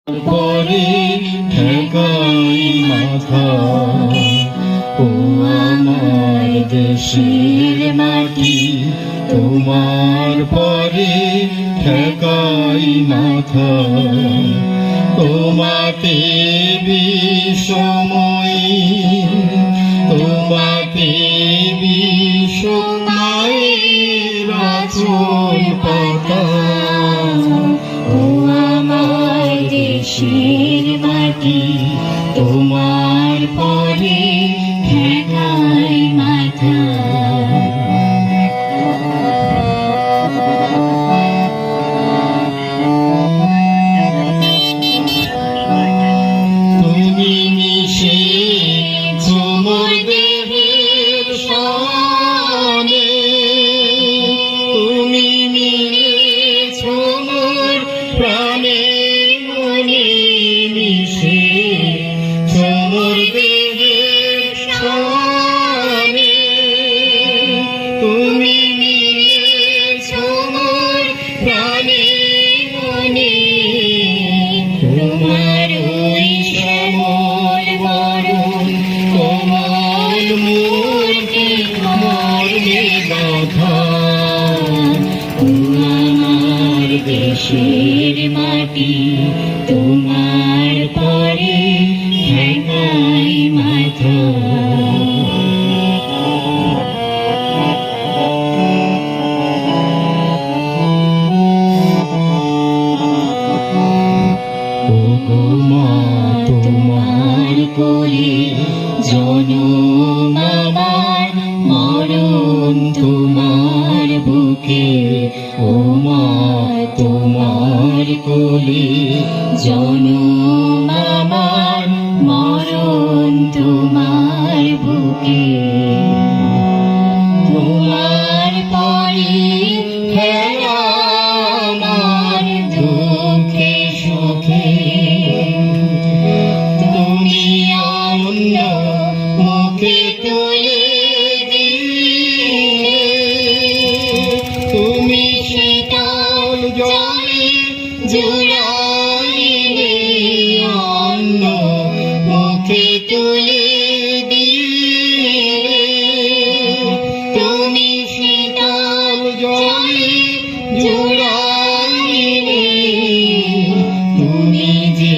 পরে ঠেকাই মাথা, ও আমার দেশের মাটি, তোমার পরে ঠেকাই মাথা। তোমাতে বিষময়ী, তোমাতে বিষময়ের আঁচল পাতা, ও আমার দেশের মাটি, তোমার পরে ঠেকাই মাথা। তুমি মিশেছ মোর দেহের সনে, তুমি মিলেছ মোর প্রাণে মনে, মিশেছ মোর দেহের সনে, তুমি মিলেছ মোর প্রাণে মনে। তোমার ওই শ্যামল বরণ কোমল মূর্তি মর্মে গাথা, ও আমার দেশের মাটি, তোমার পরে ঠেকাই মাথা। তোমার কোলে জনম আমার, মরণ তোমার বুকে, ও মা তোমার কোলে জনম আমার, মরণ তোমার বুকে। তোমার পরে খেলা আমার দুঃখে সুখে, তুমি অন্য মুখে তুলে দিলে, তুমি শীতল জলে জুড়াইলে, অন্য মুখে তুলে দিলে, তুমি শীতল জলে জুড়াইলে, তুমি যে